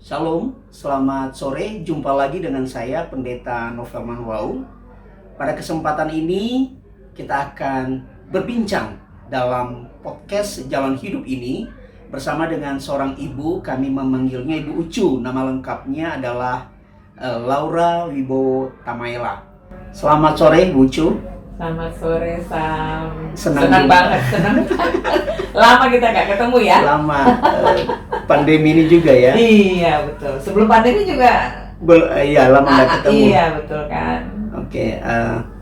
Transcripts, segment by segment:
Shalom, selamat sore. Jumpa lagi dengan saya, Pendeta Novelman Wau. Pada kesempatan ini, kita akan berbincang dalam podcast Jalan Hidup ini bersama dengan seorang ibu. Kami memanggilnya Ibu Ucu. Nama lengkapnya adalah Laura Wibowo Tamaela. Selamat sore, Bu Ucu. Selamat sore, Sam. Senang banget. Lama kita nggak ketemu ya? Selama pandemi ini juga ya? Iya, betul. Sebelum pandemi juga? Iya, lama nggak ketemu. Iya, betul kan. Oke,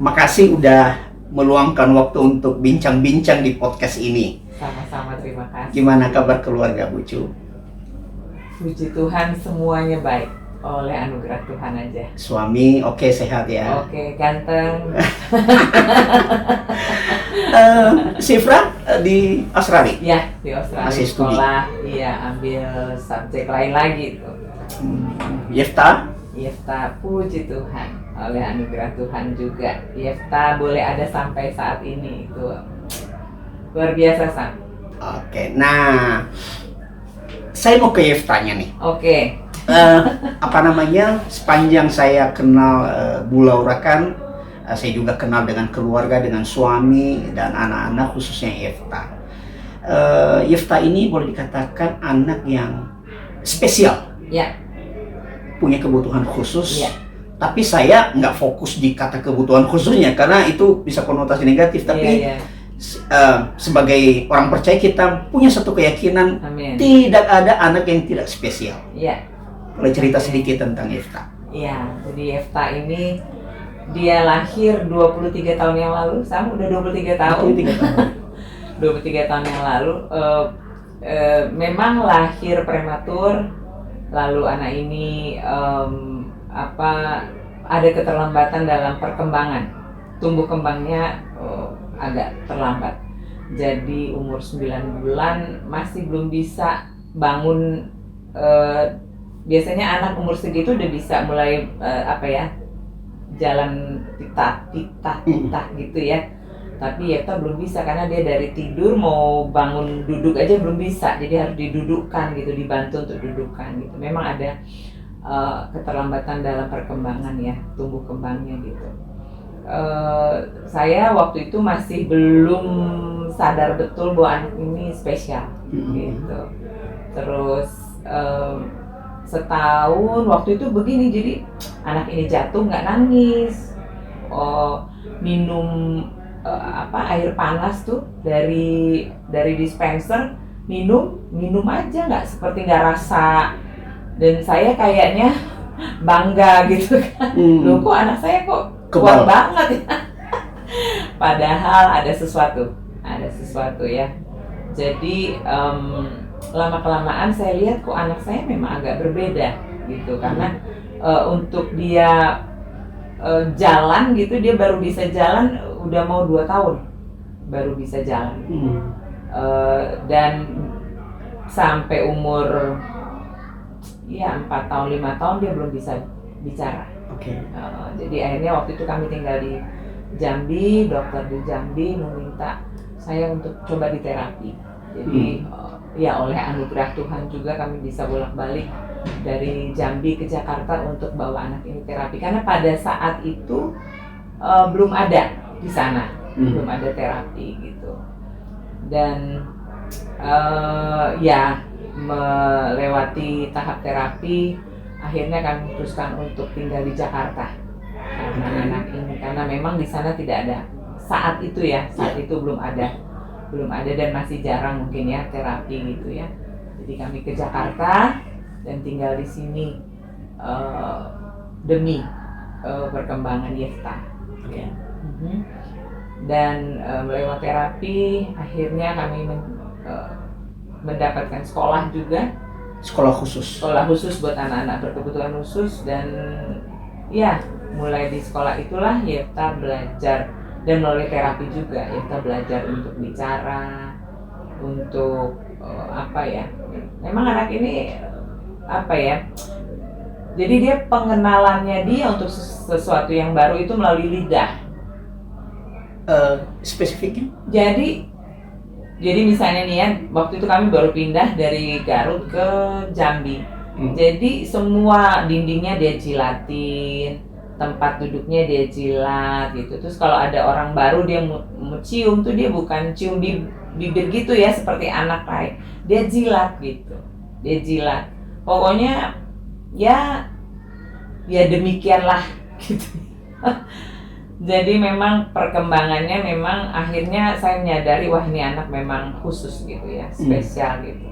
makasih udah meluangkan waktu untuk bincang-bincang di podcast ini. Sama-sama, terima kasih. Gimana kabar keluarga, Bu Cu? Puji Tuhan, semuanya baik. Oleh anugerah Tuhan aja. Suami oke, sehat ya? Oke, ganteng. Sifra di Australia? Ya, di Australia Masih studi? sekolah. Iya, ambil subjek lain lagi tuh. Yefta? Yefta, puji Tuhan. Oleh anugerah Tuhan juga. Yefta boleh ada sampai saat ini. Itu luar biasa, Sam. Oke, nah saya mau ke Yeftanya nih. Oke. Sepanjang saya kenal Bu Laura kan, saya juga kenal dengan keluarga, dengan suami dan anak-anak, khususnya Yefta. Yefta ini boleh dikatakan anak yang spesial, Ya. punya kebutuhan khusus. Ya. Tapi saya nggak fokus di kata kebutuhan khususnya karena itu bisa konotasi negatif. Tapi Iya. Sebagai orang percaya kita punya satu keyakinan, Amin. tidak ada anak yang tidak spesial. Iya. Boleh cerita sedikit tentang Yefta? Iya, jadi Yefta ini dia lahir 23 tahun yang lalu, Sam, udah 23 tahun. 23 tahun. 23 tahun yang lalu. Memang lahir prematur, lalu anak ini ada keterlambatan dalam perkembangan. Tumbuh kembangnya agak terlambat. Jadi umur 9 bulan masih belum bisa bangun. Biasanya anak umur segitu udah bisa mulai jalan titah gitu ya. Tapi Yefta belum bisa karena dia dari tidur mau bangun duduk aja belum bisa. Jadi harus didudukkan gitu, dibantu untuk dudukkan gitu. Memang ada keterlambatan dalam perkembangan ya, tumbuh kembangnya gitu. Saya waktu itu masih belum sadar betul bahwa anak ini spesial gitu. Terus setahun waktu itu begini, jadi anak ini jatuh nggak nangis, minum air panas tuh dari dispenser, minum aja nggak, seperti nggak rasa. Dan saya kayaknya bangga gitu kan, loh kok anak saya kok kuat banget ya. Padahal ada sesuatu ya. Jadi lama-kelamaan saya lihat kok anak saya memang agak berbeda gitu, karena untuk dia jalan gitu, dia baru bisa jalan udah mau 2 tahun baru bisa jalan. Dan sampai umur 4 tahun 5 tahun dia belum bisa bicara. Jadi akhirnya waktu itu kami tinggal di Jambi, dokter di Jambi meminta saya untuk coba diterapi. Jadi oleh anugerah Tuhan juga kami bisa bolak-balik dari Jambi ke Jakarta untuk bawa anak ini terapi, karena pada saat itu belum ada di sana, belum ada terapi gitu. Dan melewati tahap terapi, akhirnya kami memutuskan untuk tinggal di Jakarta karena anak ini, karena memang di sana tidak ada saat itu belum ada dan masih jarang mungkin ya terapi gitu ya. Jadi kami ke Jakarta dan tinggal di sini demi perkembangan Yefta. Dan melewati terapi akhirnya kami mendapatkan sekolah juga, sekolah khusus buat anak-anak berkebutuhan khusus. Dan mulai di sekolah itulah Yefta belajar, dan melalui terapi juga Yefta belajar untuk bicara, untuk memang anak ini jadi dia pengenalannya dia untuk sesuatu yang baru itu melalui lidah. Spesifiknya? Jadi misalnya nih ya, waktu itu kami baru pindah dari Garut ke Jambi. Jadi semua dindingnya dia jilatin, tempat duduknya dia jilat gitu. Terus kalau ada orang baru dia mau cium tuh, dia bukan cium di bibir gitu ya seperti anak lain, dia jilat gitu, dia jilat. Pokoknya ya demikianlah gitu. Jadi memang perkembangannya memang akhirnya saya menyadari wah ini anak memang khusus gitu ya, spesial gitu.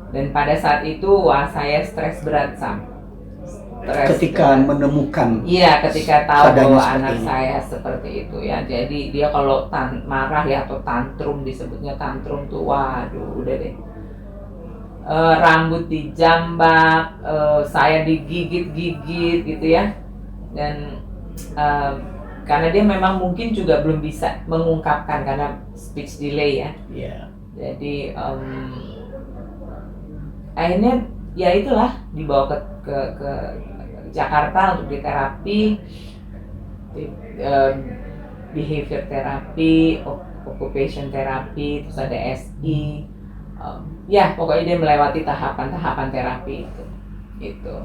Dan pada saat itu wah saya stres berat ketika menemukan. Iya, ketika tahu bahwa anak ini. saya seperti itu ya. Jadi dia kalau marah ya atau tantrum, disebutnya tantrum tuh waduh udah deh. Rambut dijambak, saya digigit-gigit gitu ya. Dan karena dia memang mungkin juga belum bisa mengungkapkan karena speech delay ya. Yeah. Jadi akhirnya ya itulah dibawa ke Jakarta untuk diterapi, behavior therapy, occupation therapy, terus ada SI. Ya pokoknya dia melewati tahapan-tahapan terapi itu.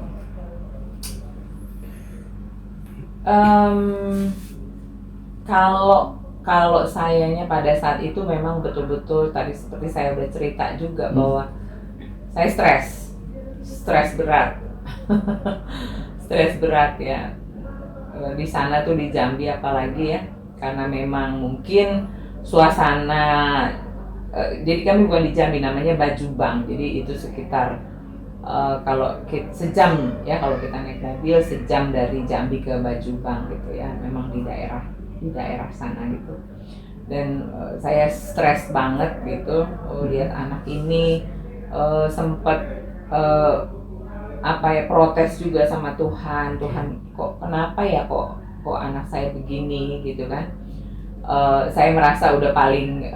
Kalau sayanya pada saat itu memang betul-betul tadi seperti saya udah cerita juga bahwa saya stres berat, stres berat ya. Di sana tuh di Jambi apalagi ya, karena memang mungkin suasana. Jadi kami bukan di Jambi, namanya Bajubang. Jadi itu sekitar kalau sejam ya, kalau kita naik mobil sejam dari Jambi ke Bajubang gitu ya, memang di daerah sana gitu. Dan saya stres banget gitu, lihat anak ini sempat protes juga sama Tuhan kok kenapa ya kok anak saya begini gitu kan. Saya merasa udah paling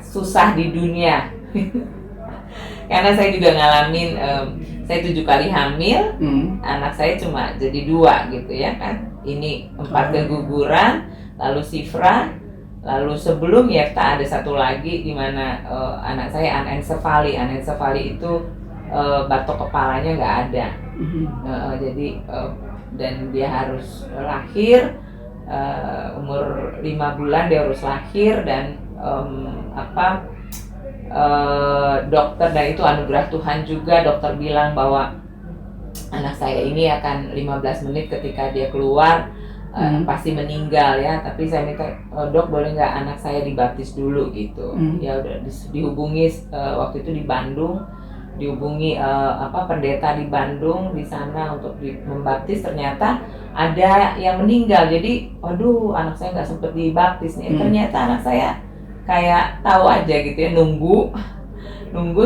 susah di dunia. Karena saya juga ngalamin, saya 7 kali hamil, anak saya cuma jadi 2 gitu ya kan. Ini 4 keguguran, lalu Sifra, lalu sebelum Yefta ada 1 lagi di mana anak saya anencefali. Anencefali itu batok kepalanya nggak ada. Jadi dan dia harus lahir umur 5 bulan dia harus lahir dan dokter, dan itu anugerah Tuhan juga, dokter bilang bahwa anak saya ini akan 15 menit ketika dia keluar pasti meninggal ya, tapi saya minta dok boleh nggak anak saya dibaptis dulu gitu. Ya udah dihubungi waktu itu di Bandung, dihubungi pendeta di Bandung di sana untuk membaptis. Ternyata ada yang meninggal, jadi waduh anak saya nggak sempet dibaptis nih. Ternyata anak saya kayak tahu aja gitu ya, nunggu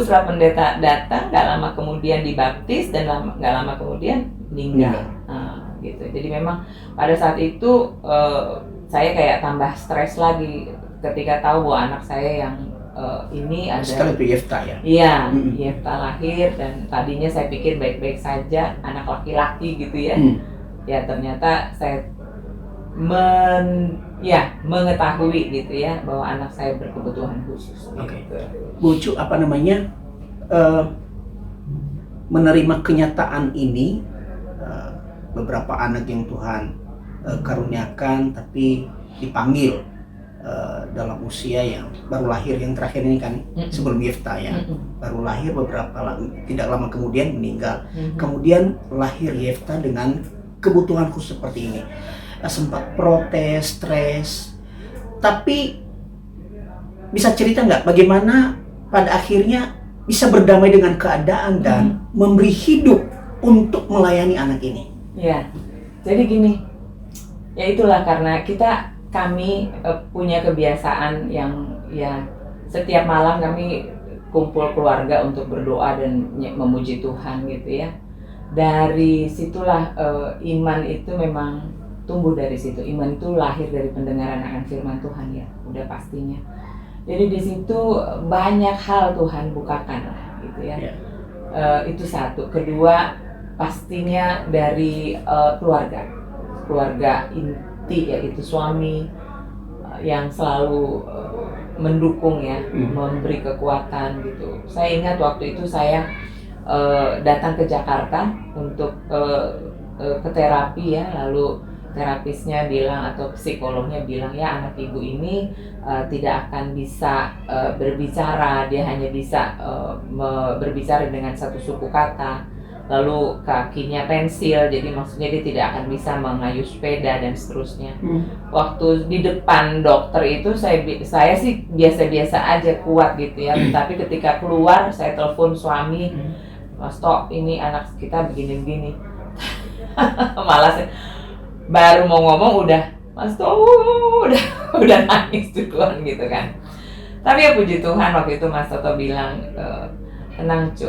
setelah pendeta datang, nggak lama kemudian dibaptis dan nggak lama kemudian meninggal. Gitu. Jadi memang pada saat itu saya kayak tambah stres lagi ketika tahu bahwa anak saya yang ini ada. Setelah itu Yefta ya? Iya, Yefta lahir dan tadinya saya pikir baik-baik saja, anak laki-laki gitu ya. Ya ternyata saya mengetahui gitu ya bahwa anak saya berkebutuhan khusus. Oke. Bu Ucu, menerima kenyataan ini, beberapa anak yang Tuhan karuniakan tapi dipanggil dalam usia yang baru lahir, yang terakhir ini kan sebelum Yefta ya, baru lahir tidak lama kemudian meninggal. Kemudian lahir Yefta dengan kebutuhan khusus seperti ini. Sempat protes, stres, tapi bisa cerita nggak bagaimana pada akhirnya bisa berdamai dengan keadaan dan memberi hidup untuk melayani anak ini? Ya, jadi gini, ya itulah karena kami punya kebiasaan yang ya setiap malam kami kumpul keluarga untuk berdoa dan memuji Tuhan gitu ya. Dari situlah iman itu memang tumbuh dari situ. Iman itu lahir dari pendengaran akan firman Tuhan ya, udah pastinya. Jadi di situ banyak hal Tuhan bukakan lah gitu ya. Itu satu. Kedua pastinya dari keluarga inti, yaitu suami yang selalu mendukung ya, memberi kekuatan gitu. Saya ingat waktu itu saya datang ke Jakarta untuk ke terapi ya, lalu terapisnya bilang atau psikolognya bilang ya anak ibu ini tidak akan bisa berbicara, dia hanya bisa berbicara dengan satu suku kata, lalu kakinya pensil, jadi maksudnya dia tidak akan bisa mengayuh sepeda dan seterusnya. Waktu di depan dokter itu saya sih biasa-biasa aja, kuat gitu ya, tapi ketika keluar saya telepon suami, Mas Tok, ini anak kita begini-begini. Malah baru mau ngomong udah Mas Tok udah nangis duluan gitu kan. Tapi ya puji Tuhan waktu itu Mas Toto bilang, tenang Cu,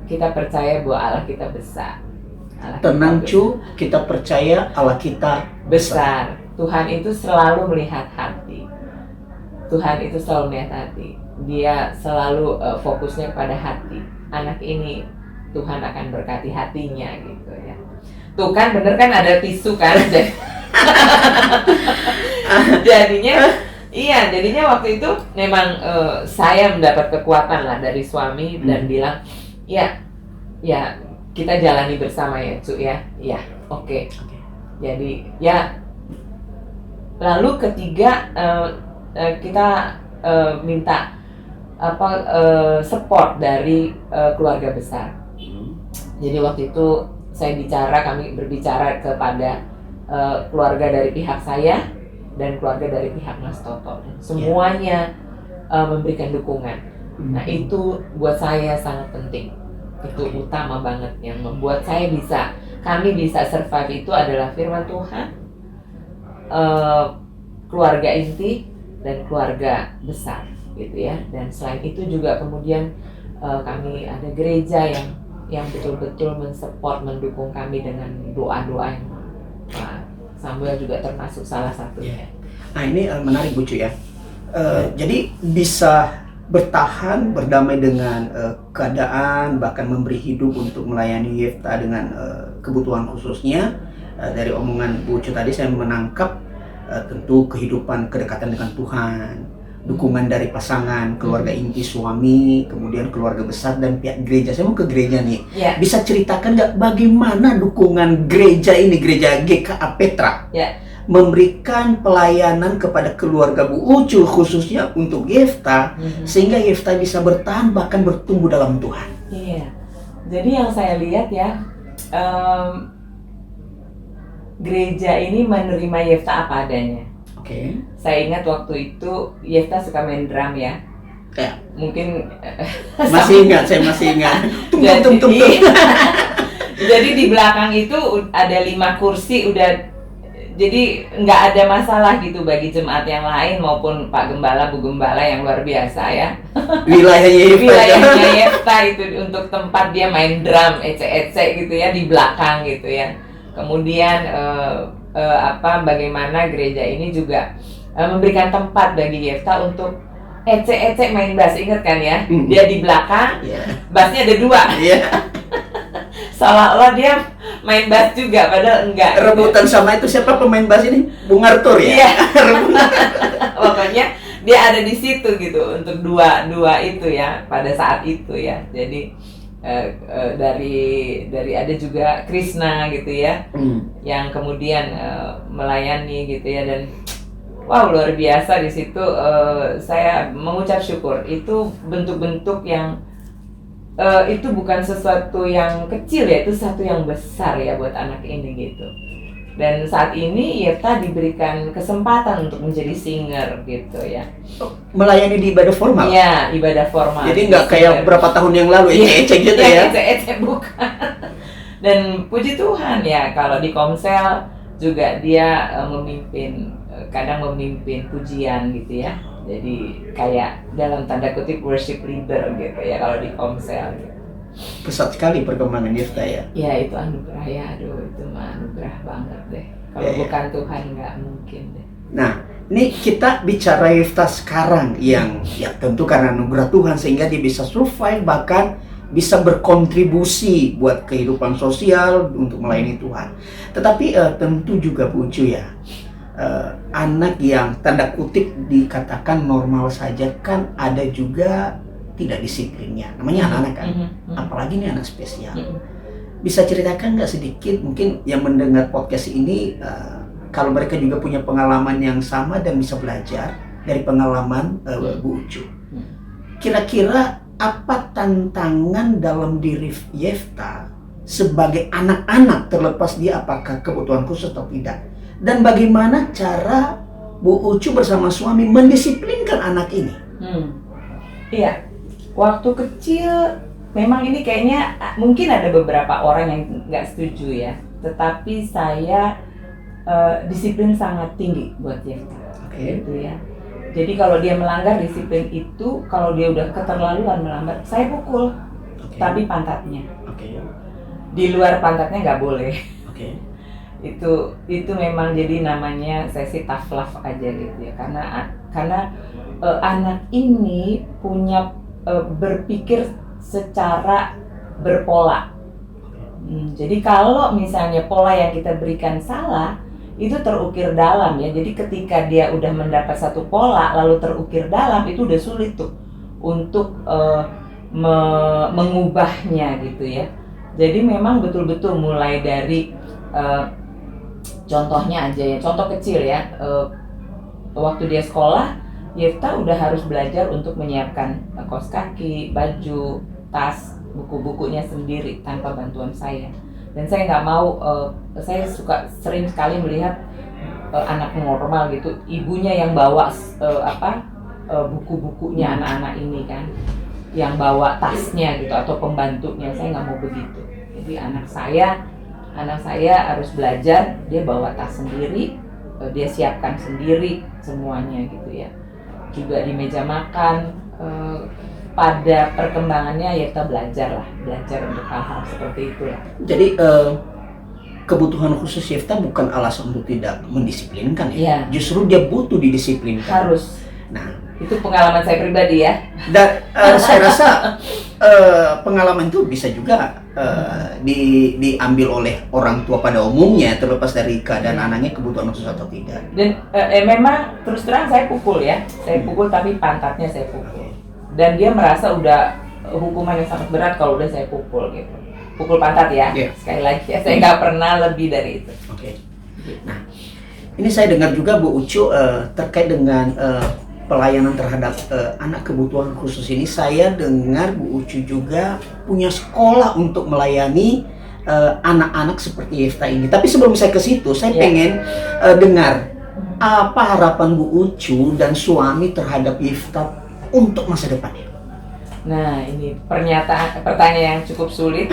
kita percaya bahwa Allah kita besar. Tenang Cu, kita percaya Allah kita besar. Tuhan itu selalu melihat hati. Tuhan itu selalu melihat hati. Dia selalu fokusnya kepada hati. Anak ini Tuhan akan berkati hatinya gitu ya. Tuh kan bener kan ada tisu kan. Jadinya waktu itu memang saya mendapat kekuatan lah dari suami dan bilang ya kita jalani bersama ya Cu ya. Ya, oke. Jadi ya lalu ketiga kita minta support dari keluarga besar. Jadi waktu itu kami berbicara kepada keluarga dari pihak saya dan keluarga dari pihak Mas Toto. Semuanya memberikan dukungan. Nah itu buat saya sangat penting. Itu utama banget yang membuat kami bisa survive itu adalah firman Tuhan, keluarga inti dan keluarga besar gitu ya. Dan selain itu juga kemudian kami ada gereja yang betul-betul mensupport, mendukung kami dengan doa-doa yang Samuel juga termasuk salah satunya. Nah ini menarik Bu Cu ya. Jadi bisa bertahan, berdamai dengan keadaan, bahkan memberi hidup untuk melayani Yefta dengan kebutuhan khususnya. Dari omongan Bu Cu tadi saya menangkap tentu kehidupan, kedekatan dengan Tuhan, dukungan dari pasangan, keluarga inti suami, kemudian keluarga besar dan pihak gereja. Saya mau ke gereja nih. Bisa ceritakan nggak bagaimana dukungan gereja ini, gereja GKA Petra, memberikan pelayanan kepada keluarga Bu Ucu khususnya untuk Yefta, sehingga Yefta bisa bertahan bahkan bertumbuh dalam Tuhan. Iya. Jadi yang saya lihat ya, gereja ini menerima Yefta apa adanya. Saya ingat waktu itu Yefta suka main drum ya. Mungkin saya masih ingat. Jadi di belakang itu ada 5 kursi udah. Jadi nggak ada masalah gitu bagi jemaat yang lain maupun Pak Gembala, Bu Gembala yang luar biasa ya. Wilayahnya Yefta itu untuk tempat dia main drum, ece-ece gitu ya di belakang gitu ya. Kemudian bagaimana gereja ini juga memberikan tempat bagi Yefta untuk ece-ece main bass, ingat kan ya? Dia di belakang, bassnya ada 2. Seolah-olah dia main bass juga, padahal enggak. Rebutan sama itu siapa pemain bass ini? Bung Arthur ya? Iya. Pokoknya dia ada di situ gitu untuk dua itu ya pada saat itu ya. Jadi dari ada juga Krishna gitu ya, yang kemudian melayani gitu ya, dan wow luar biasa di situ. Saya mengucap syukur. Itu bentuk-bentuk yang itu bukan sesuatu yang kecil ya, itu sesuatu yang besar ya buat anak ini gitu. Dan saat ini Yefta diberikan kesempatan untuk menjadi singer gitu ya. Melayani di ibadah formal? Iya, ibadah formal. Jadi nggak kayak berapa tahun yang lalu ecek gitu ya? Ecek bukan. Dan puji Tuhan ya, kalau di Komsel juga dia kadang memimpin pujian gitu ya. Jadi kayak dalam tanda kutip worship leader gitu ya kalau di Komsel gitu. Pesat sekali perkembangan Yefta ya? Ya itu anugerah ya, aduh itu mah anugerah banget deh. Kalau bukan Tuhan nggak mungkin deh. Nah, ini kita bicara Yefta sekarang yang ya tentu karena anugerah Tuhan sehingga dia bisa survive, bahkan bisa berkontribusi buat kehidupan sosial untuk melayani Tuhan. Tetapi tentu juga Bu Ucu ya, anak yang tanda kutip dikatakan normal saja kan ada juga tidak disiplinnya, namanya anak-anak kan, apalagi ini anak spesial. Bisa ceritakan nggak sedikit mungkin yang mendengar podcast ini, kalau mereka juga punya pengalaman yang sama dan bisa belajar dari pengalaman Bu Ucu. Kira-kira apa tantangan dalam diri Yefta sebagai anak-anak, terlepas dia apakah kebutuhan khusus atau tidak, dan bagaimana cara Bu Ucu bersama suami mendisiplinkan anak ini? Iya, waktu kecil memang ini kayaknya mungkin ada beberapa orang yang nggak setuju ya, tetapi saya disiplin sangat tinggi buat Yefta. Gitu ya. Jadi kalau dia melanggar disiplin itu, kalau dia udah keterlaluan melanggar, saya pukul, tapi pantatnya. Di luar pantatnya nggak boleh. Itu memang jadi namanya sesi tough love aja gitu ya, karena anak ini punya berpikir secara berpola. Jadi kalau misalnya pola yang kita berikan salah, itu terukir dalam ya. Jadi ketika dia udah mendapat satu pola lalu terukir dalam, itu udah sulit tuh untuk mengubahnya gitu ya. Jadi memang betul-betul mulai dari contohnya aja ya, contoh kecil ya, waktu dia sekolah, Yefta udah harus belajar untuk menyiapkan kaos kaki, baju, tas, buku-bukunya sendiri tanpa bantuan saya. Dan saya nggak mau, saya sering sekali melihat anak normal gitu, ibunya yang bawa buku-bukunya anak-anak ini kan, yang bawa tasnya gitu atau pembantunya. Saya nggak mau begitu. Jadi anak saya harus belajar, dia bawa tas sendiri, dia siapkan sendiri semuanya gitu ya. Juga di meja makan, pada perkembangannya ya kita belajar untuk hal-hal seperti itu lah. Jadi kebutuhan khusus Yefta bukan alasan untuk tidak mendisiplinkan ya. Justru dia butuh didisiplinkan. Harus. Nah, itu pengalaman saya pribadi ya. Dan saya rasa pengalaman itu bisa juga diambil oleh orang tua pada umumnya, terlepas dari keadaan anaknya kebutuhan khusus atau tidak. Dan memang terus terang saya pukul ya, tapi pantatnya saya pukul. Dan dia merasa udah hukuman yang sangat berat kalau udah saya pukul gitu. Pukul pantat ya, sekali lagi ya, saya nggak pernah lebih dari itu. Nah, ini saya dengar juga Bu Ucu terkait dengan pelayanan terhadap anak kebutuhan khusus ini. Saya dengar Bu Ucu juga punya sekolah untuk melayani anak-anak seperti Yefta ini. Tapi sebelum saya ke situ, saya pengen dengar apa harapan Bu Ucu dan suami terhadap Yefta untuk masa depannya. Nah, ini pertanyaan yang cukup sulit.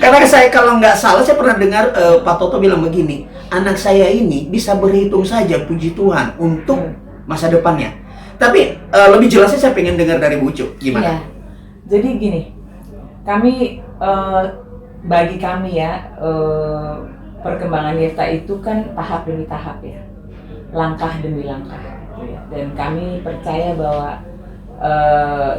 Karena saya kalau nggak salah, saya pernah dengar Pak Toto bilang begini, anak saya ini bisa berhitung saja, puji Tuhan, untuk masa depannya. Tapi lebih jelasnya saya pengen dengar dari Bu Ucu, gimana? Iya. Jadi gini, bagi kami ya, perkembangan Yefta itu kan tahap demi tahap ya, langkah demi langkah. Dan kami percaya bahwa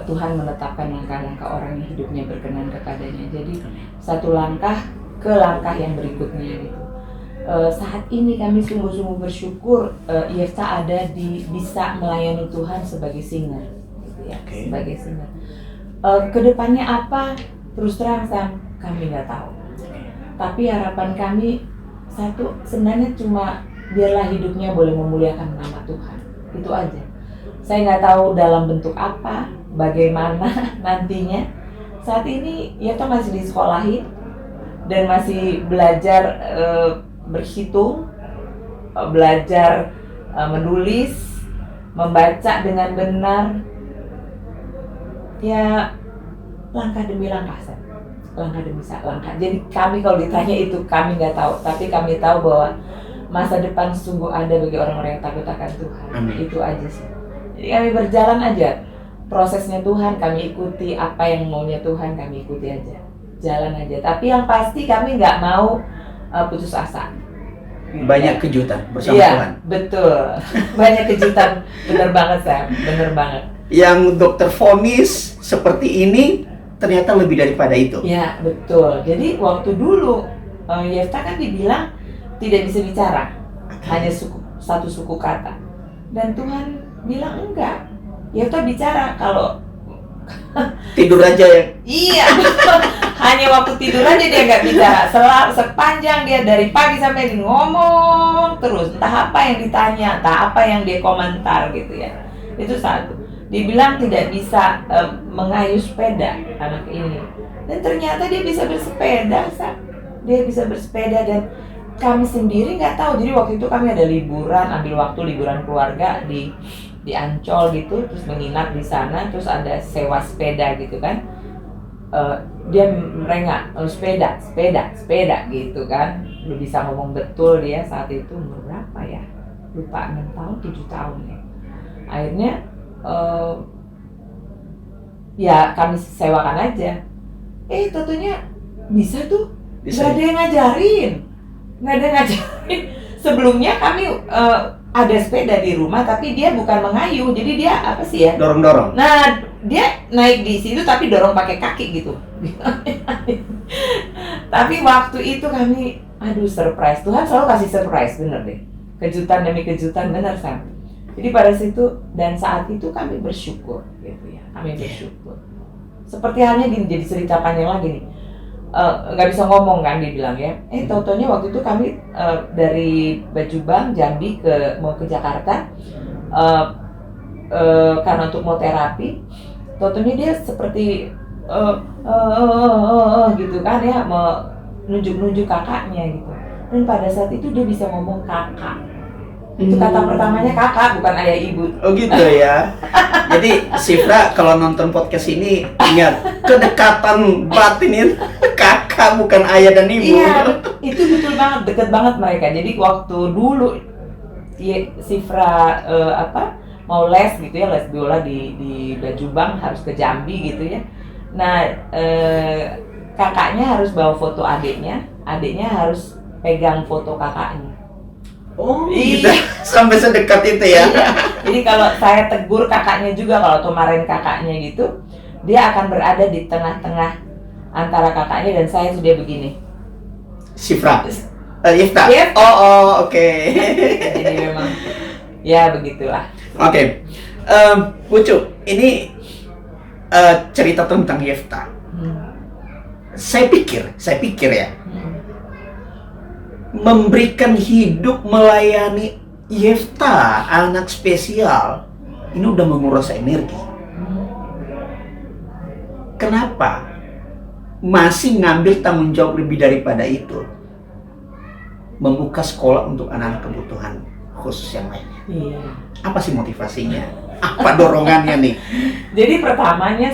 Tuhan menetapkan langkah-langkah orang yang hidupnya berkenan kepadanya. Jadi satu langkah ke langkah yang berikutnya gitu. Saat ini kami sungguh-sungguh bersyukur Yefta bisa melayani Tuhan sebagai singer, gitu ya, sebagai singer. Kedepannya apa? Terus terang kami nggak tahu. Tapi harapan kami satu, sebenarnya cuma biarlah hidupnya boleh memuliakan nama Tuhan. Itu aja. Saya nggak tahu dalam bentuk apa, bagaimana nantinya. Saat ini Yefta masih disekolahin dan masih belajar berhitung, belajar menulis, membaca dengan benar. Ya, langkah demi langkah, langkah demi langkah. Jadi kami kalau ditanya itu kami nggak tahu, tapi kami tahu bahwa masa depan sungguh ada bagi orang-orang yang takut akan Tuhan. Amin. Itu aja sih. Jadi kami berjalan aja, prosesnya Tuhan kami ikuti, apa yang maunya Tuhan kami ikuti aja, jalan aja. Tapi yang pasti kami nggak mau putus asa. Banyak kejutan bersama Tuhan. Betul. Banyak kejutan, bener banget Sam, bener banget. Yang dokter vonis seperti ini ternyata lebih daripada itu. Ya betul. Jadi waktu dulu Yefta kan dibilang tidak bisa bicara. hanya satu suku kata. Dan Tuhan bilang enggak. Yefta bicara kalau Tidur aja ya. iya, hanya waktu tidur aja dia nggak bicara. Sepanjang dia dari pagi sampai ngomong terus, entah apa yang ditanya, entah apa yang dia komentar gitu ya. Itu satu. Dibilang tidak bisa mengayuh sepeda anak ini, dan ternyata dia bisa bersepeda, dia bisa bersepeda. Dan kami sendiri nggak tahu. Jadi waktu itu kami ada liburan, ambil waktu liburan keluarga di Ancol gitu, terus menginap di sana, terus ada sewa sepeda gitu kan. Dia merengek, sepeda gitu kan. Lu bisa ngomong betul dia saat itu umur berapa ya? Lupa, 6 tahun, 7 tahun ya. Akhirnya ya kami sewakan aja. Tentunya bisa tuh, nggak ada yang ngajarin. Sebelumnya kami ada sepeda di rumah, tapi dia bukan mengayuh, jadi dia apa sih ya? Dorong-dorong. Nah, dia naik di situ tapi dorong pakai kaki gitu. Tapi waktu itu kami, surprise. Tuhan selalu kasih surprise, bener deh. Kejutan demi kejutan, bener Sam. Jadi pada situ dan saat itu kami bersyukur, gitu ya. Kami bersyukur. Seperti halnya gini, jadi cerita panjang lagi nih. Nggak bisa ngomong kan dibilang ya. Tautonya waktu itu kami dari Bajubang, Jambi mau ke Jakarta karena untuk mau terapi. Tautonya dia seperti gitu kan ya, menunjuk kakaknya gitu. Dan pada saat itu dia bisa ngomong kakak. Itu kata pertamanya kakak, bukan ayah ibu. Oh gitu ya. Jadi Sifra kalau nonton podcast ini ingat, kedekatan batin itu kakak bukan ayah dan ibu. Iya, itu betul banget, deket banget mereka. Jadi waktu dulu Sifra mau les gitu ya, les biola di Bajubang, harus ke Jambi gitu ya. Nah, kakaknya harus bawa foto adiknya harus pegang foto kakaknya. Oh gitu, sampai sedekat itu ya. Iya. Jadi kalau saya tegur kakaknya juga, kalau kemarin kakaknya gitu, dia akan berada di tengah-tengah antara kakaknya dan saya, sudah begini. Sifra, Yefta. Yep. Oh, oke. Jadi memang ya begitulah. Oke. Pucu, ini cerita tentang Yefta. Saya pikir ya, memberikan hidup melayani Yefta, anak spesial, ini udah menguras energi. Kenapa masih ngambil tanggung jawab lebih daripada itu? Membuka sekolah untuk anak-anak kebutuhan khusus yang lainnya. Iya. Apa sih motivasinya? Apa dorongannya nih? Jadi pertamanya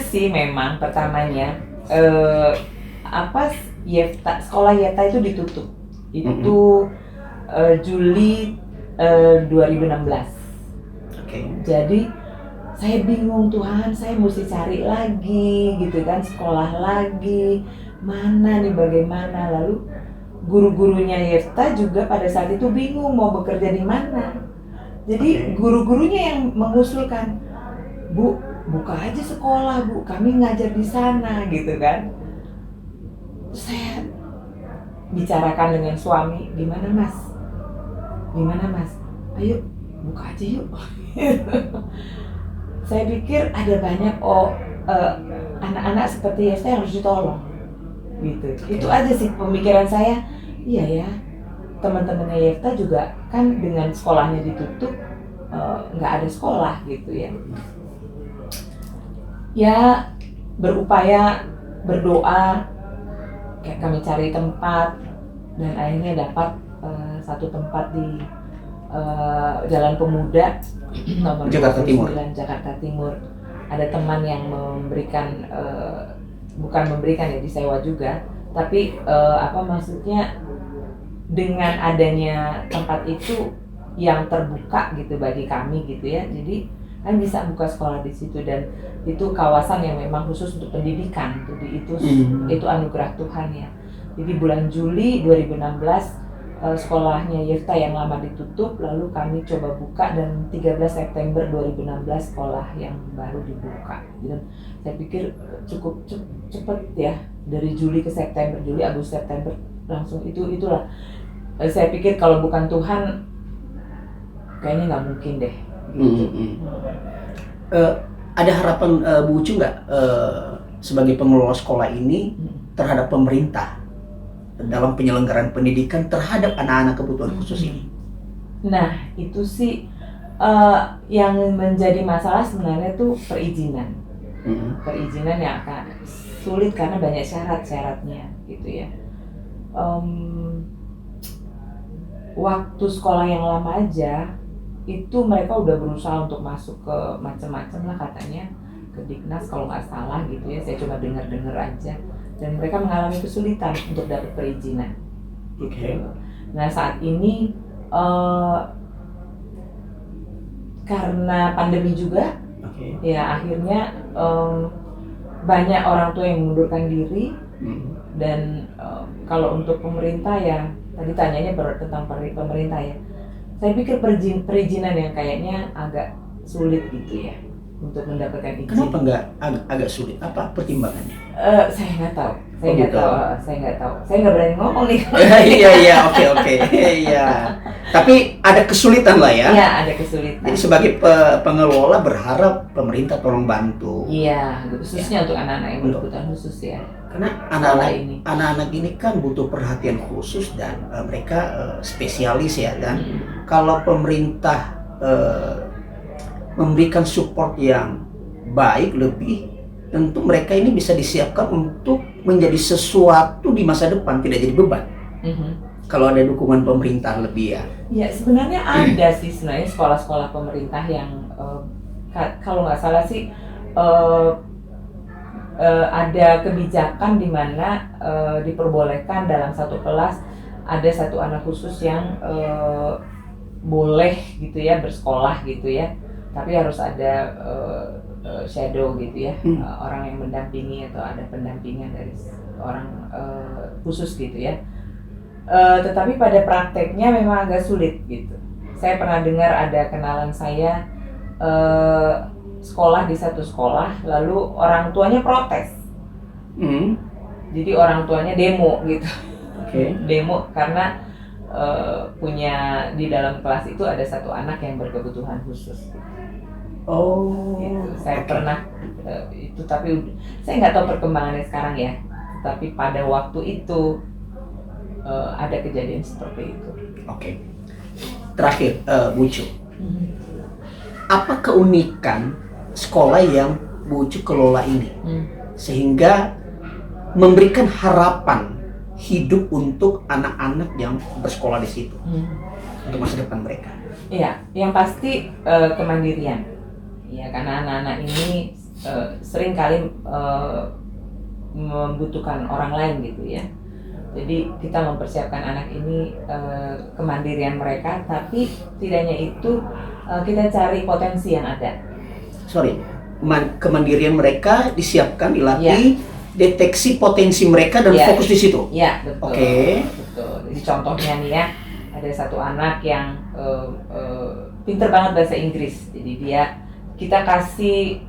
sekolah Yefta itu ditutup. Itu Juli 2016. Okay. Jadi saya bingung, Tuhan, saya mesti cari lagi gitu kan, sekolah lagi, mana nih, bagaimana. Lalu guru-gurunya Yefta juga pada saat itu bingung mau bekerja di mana. Jadi guru-gurunya yang mengusulkan, Bu, buka aja sekolah, Bu, kami ngajar di sana gitu kan. Saya bicarakan dengan suami, gimana mas? Ayo buka aja yuk. Saya pikir ada banyak anak-anak seperti Yefta yang harus ditolong gitu. Itu aja sih pemikiran saya. Iya ya, teman-temannya Yefta juga kan dengan sekolahnya ditutup, nggak ada sekolah gitu ya. Ya berupaya, berdoa, kayak kami cari tempat, dan akhirnya dapat satu tempat di Jalan Pemuda nomor Jakarta 29, Jakarta Timur. Ada teman yang memberikan, bukan memberikan ya, disewa juga, tapi maksudnya dengan adanya tempat itu yang terbuka gitu bagi kami gitu ya, jadi kan bisa buka sekolah di situ. Dan itu kawasan yang memang khusus untuk pendidikan, jadi itu anugerah Tuhan ya. Jadi bulan Juli 2016 sekolahnya Yefta yang lama ditutup, lalu kami coba buka, dan 13 September 2016 sekolah yang baru dibuka. Dan saya pikir cukup cepat ya, dari Juli ke September, Juli, Agustus, September, langsung itulah. Saya pikir kalau bukan Tuhan kayaknya nggak mungkin deh. Hmm, hmm. Ada harapan Bu Ucu nggak sebagai pengelola sekolah ini terhadap pemerintah dalam penyelenggaraan pendidikan terhadap anak-anak kebutuhan khusus ini? Nah, itu sih yang menjadi masalah sebenarnya tuh perizinan. Perizinan yang akan sulit karena banyak syarat-syaratnya gitu ya. Waktu sekolah yang lama aja itu mereka udah berusaha untuk masuk ke macam-macam lah katanya, ke Diknas kalau nggak salah gitu ya, saya cuma dengar-dengar aja, dan mereka mengalami kesulitan untuk dapat perizinan. Oke. Nah saat ini karena pandemi juga, ya akhirnya banyak orang tua yang mengundurkan diri. Dan kalau untuk pemerintah ya, tadi tanyanya tentang pemerintah ya, saya pikir perizinan yang kayaknya agak sulit gitu ya untuk mendapatkan izin. Kenapa nggak agak sulit? Apa pertimbangannya? Saya nggak tahu. Saya Oh, nggak gitu. tahu. Saya nggak tahu. Saya nggak berani ngomong nih. Iya, oke. Iya. Tapi ada kesulitan lah ya. Iya, ada kesulitan. Jadi sebagai pengelola berharap pemerintah tolong bantu. Iya, khususnya untuk anak-anak yang berkebutuhan khusus ya. Karena anak-anak ini kan butuh perhatian khusus dan mereka spesialis ya, dan kalau pemerintah memberikan support yang baik lebih, tentu mereka ini bisa disiapkan untuk menjadi sesuatu di masa depan, tidak jadi beban. Kalau ada dukungan pemerintah lebih ya. Ya sebenarnya ada sih sebenarnya sekolah-sekolah pemerintah yang kalau nggak salah sih ada kebijakan di mana diperbolehkan dalam satu kelas ada satu anak khusus yang boleh gitu ya bersekolah gitu ya, tapi harus ada shadow gitu ya, orang yang mendampingi atau ada pendampingan dari orang khusus gitu ya. Tetapi pada prakteknya memang agak sulit gitu. Saya pernah dengar ada kenalan saya sekolah di satu sekolah, lalu orang tuanya protes. Jadi orang tuanya demo gitu. Demo karena punya di dalam kelas itu ada satu anak yang berkebutuhan khusus. Gitu. Saya pernah itu, tapi saya nggak tahu perkembangannya sekarang ya. Tapi pada waktu itu ada kejadian seperti itu. Terakhir, Bu Ucu, apa keunikan sekolah yang Bu Ucu kelola ini sehingga memberikan harapan hidup untuk anak-anak yang bersekolah di situ untuk masa depan mereka? Iya, yang pasti kemandirian. Ya, karena anak-anak ini sering kali membutuhkan orang lain gitu ya. Jadi kita mempersiapkan anak ini kemandirian mereka, tapi tidaknya itu kita cari potensi yang ada. Kemandirian mereka disiapkan, dilatih, deteksi potensi mereka dan fokus di situ. Iya, betul. Betul. Jadi contohnya nih ya, ada satu anak yang pinter banget bahasa Inggris. Jadi kita kasih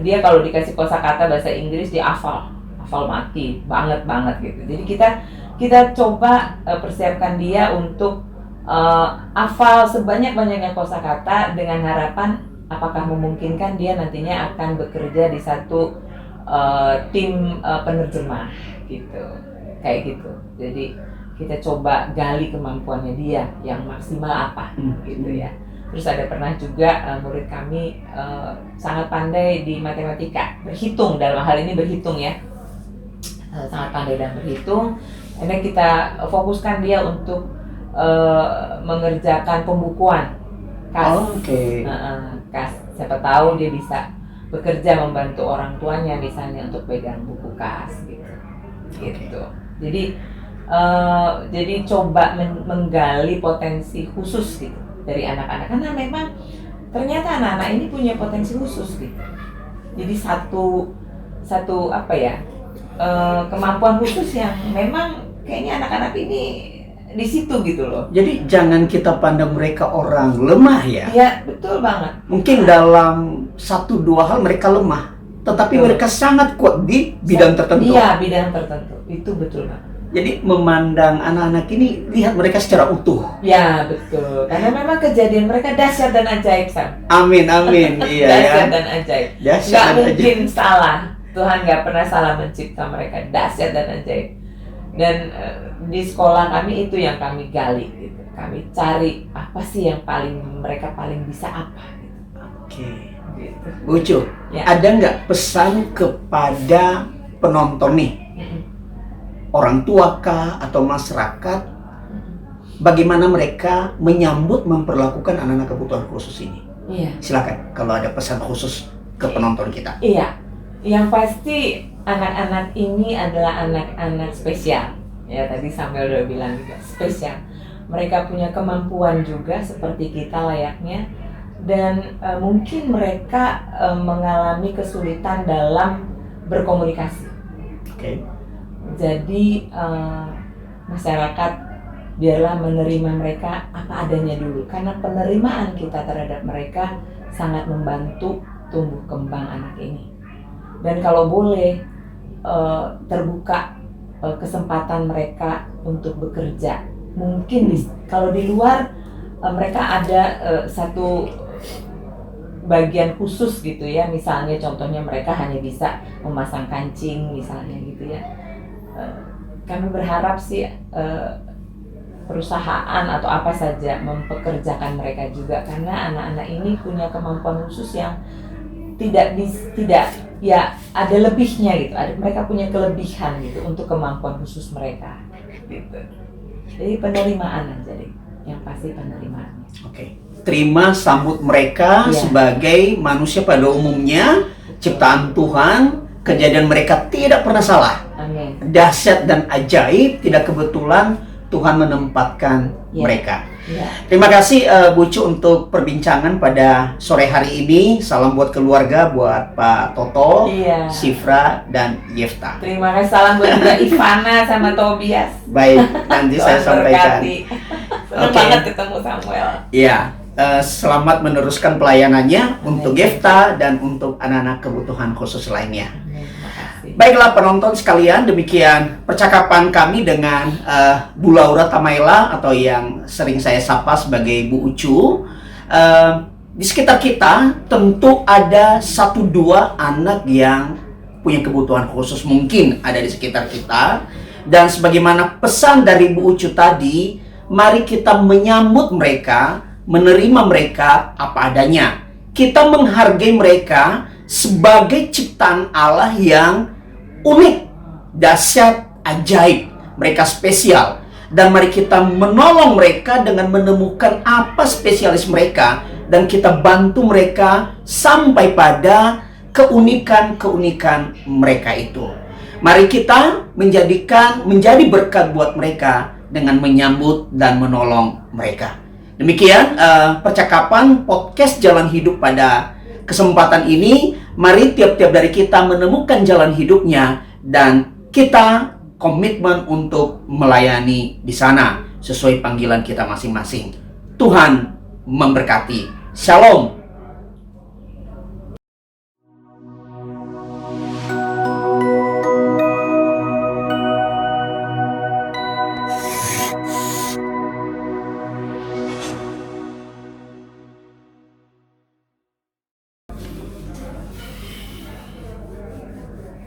dia kalau dikasih kosakata bahasa Inggris dia hafal mati banget gitu. Jadi kita coba persiapkan dia untuk hafal sebanyak-banyaknya kosakata dengan harapan apakah memungkinkan dia nantinya akan bekerja di satu tim penerjemah gitu, kayak gitu. Jadi kita coba gali kemampuannya dia yang maksimal apa gitu ya. Terus ada pernah juga murid kami sangat pandai di matematika, berhitung, dalam hal ini berhitung ya, sangat pandai dalam berhitung. Akhirnya kita fokuskan dia untuk mengerjakan pembukuan kas. Kas, siapa tahu dia bisa bekerja membantu orang tuanya misalnya untuk pegang buku kas gitu. Jadi coba menggali potensi khusus gitu dari anak-anak, karena memang ternyata anak-anak ini punya potensi khusus gitu. Jadi satu apa ya, kemampuan khusus yang memang kayaknya anak-anak ini di situ gitu loh. Jadi jangan kita pandang mereka orang lemah ya. Iya, betul banget. Mungkin dalam 1-2 hal mereka lemah, tetapi mereka sangat kuat di bidang tertentu. Iya, bidang tertentu. Itu betul banget. Jadi memandang anak-anak ini, lihat mereka secara utuh. Ya, betul. Karena memang kejadian mereka dahsyat dan ajaib, Sam. Amin, amin. Iya ya. Dahsyat dan ajaib. Dahsyat Nggak dan mungkin salah. Tuhan nggak pernah salah mencipta mereka. Dahsyat dan ajaib. Dan di sekolah kami itu yang kami gali. Gitu. Kami cari apa sih yang mereka paling bisa apa. Gitu. Oke. Gitu. Bu Ucu, Ya. ada nggak pesan kepada penonton nih? Orang tua kah atau masyarakat, bagaimana mereka menyambut memperlakukan anak-anak kebutuhan khusus ini? Iya. Silakan kalau ada pesan khusus ke penonton kita. Iya. Yang pasti anak-anak ini adalah anak-anak spesial. Ya, tadi Samuel udah bilang juga spesial. Mereka punya kemampuan juga seperti kita layaknya, dan mungkin mereka mengalami kesulitan dalam berkomunikasi. Oke. Jadi masyarakat biarlah menerima mereka apa adanya dulu, karena penerimaan kita terhadap mereka sangat membantu tumbuh kembang anak ini. Dan kalau boleh terbuka kesempatan mereka untuk bekerja. Mungkin kalau di luar mereka ada satu bagian khusus gitu ya, misalnya contohnya mereka hanya bisa memasang kancing misalnya gitu ya. Kami berharap sih perusahaan atau apa saja mempekerjakan mereka juga, karena anak-anak ini punya kemampuan khusus yang tidak ya ada lebihnya gitu. Mereka punya kelebihan gitu untuk kemampuan khusus mereka gitu. Jadi penerimaan aja deh, yang pasti penerimaan. Oke. Terima, sambut mereka Ya. sebagai manusia pada umumnya, ciptaan Tuhan. Kejadian mereka tidak pernah salah. Amin. Dahsyat dan ajaib, tidak kebetulan Tuhan menempatkan Ya. mereka. Ya. Terima kasih Bu Ucu untuk perbincangan pada sore hari ini. Salam buat keluarga, buat Pak Toto, Iya. Sifra, dan Yefta. Terima kasih, salam buat juga Ivana sama Tobias. Baik, nanti saya Tuhan sampaikan. berkati. Senang Oke. banget ketemu Samuel. Ya, selamat meneruskan pelayanannya untuk Yefta dan untuk anak-anak kebutuhan khusus lainnya. Amin. Terima kasih. Baiklah penonton sekalian, demikian percakapan kami dengan Bu Laura Tamaela atau yang sering saya sapa sebagai Bu Ucu. Di sekitar kita tentu ada 1-2 anak yang punya kebutuhan khusus, mungkin ada di sekitar kita. Dan sebagaimana pesan dari Bu Ucu tadi, mari kita menyambut mereka, menerima mereka apa adanya. Kita menghargai mereka sebagai ciptaan Allah yang unik, dahsyat, ajaib. Mereka spesial. Dan mari kita menolong mereka dengan menemukan apa spesialis mereka. Dan kita bantu mereka sampai pada keunikan-keunikan mereka itu. Mari kita menjadi berkat buat mereka dengan menyambut dan menolong mereka. Demikian percakapan podcast Jalan Hidup pada kesempatan ini. Mari tiap-tiap dari kita menemukan jalan hidupnya dan kita komitmen untuk melayani di sana sesuai panggilan kita masing-masing. Tuhan memberkati. Shalom.